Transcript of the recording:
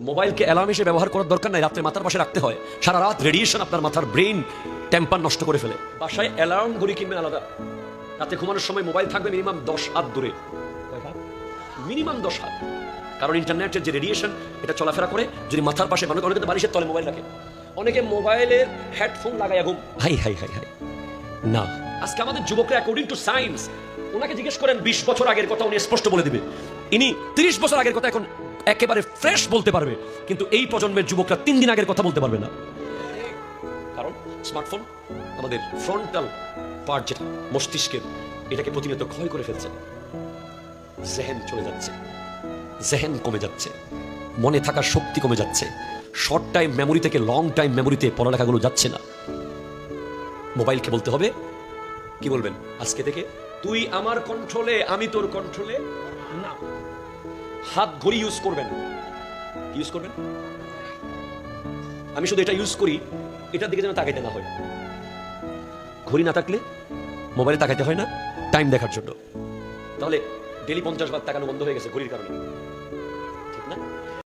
মোবাইলকে alarm হিসেবে ব্যবহার করার দরকার নাই, রাত্রে মাথার পাশে রাখতে হয়। সারা রাত রেডিয়েশন আপনার মাথার ব্রেন টেম্পার নষ্ট করে ফেলে। বাসায় অ্যালার্ম ঘড়ি কিনবেন আলাদা, রাতে ঘুমানোর সময় মোবাইল থাকবে মিনিমাম 10 হাত দূরে, মিনিমাম 10 হাত। কারণ ইন্টারনেটের যে রেডিয়েশন এটা চলাফেরা করে। যদি মাথার পাশে, অনেকে তো বালিশের তলে মোবাইল রাখে, অনেকে মোবাইলের হেডফোন লাগাইয়া ঘুম। হাই হাই হাই হাই না। আজকে আমাদের যুবকরা অ্যাকর্ডিং টু সায়েন্স, ওনাকে জিজ্ঞেস করেন 20 বছর আগের কথা, উনি স্পষ্ট বলে দিবে। ইনি 30 বছর আগের কথা এখন একেবারে ফ্রেশ বলতে পারবে, কিন্তু এই প্রজন্মের যুবকরা 3 দিন আগের কথা বলতে পারবে না। কারণ স্মার্টফোন আমাদের ফ্রন্টাল পার্ট, যেটা মস্তিষ্কের, এটাকে প্রতিনিয়ত ক্ষয় করে ফেলছে। জেহেন চলে যাচ্ছে, জেহেন কমে যাচ্ছে, মনে থাকার শক্তি কমে যাচ্ছে। শর্ট টাইম মেমোরি থেকে লং টাইম মেমোরিতে পড়ালেখাগুলো যাচ্ছে না। মোবাইলকে বলতে হবে, কি বলবেন আজকে থেকে, তুই আমার কন্ট্রোলে, আমি তোর কন্ট্রোলে না। হাত ঘড়ি ইউজ করবেন, ইউজ করবেন। আমি শুধু এটা ইউজ করি, এটার দিকে যেন তাকাইতে না হয়। ঘড়ি না থাকলে মোবাইলে তাকাইতে হয় না টাইম দেখার জন্য। তাহলে ডেলি 50 বার তাকানো বন্ধ হয়ে গেছে ঘড়ির কারণে।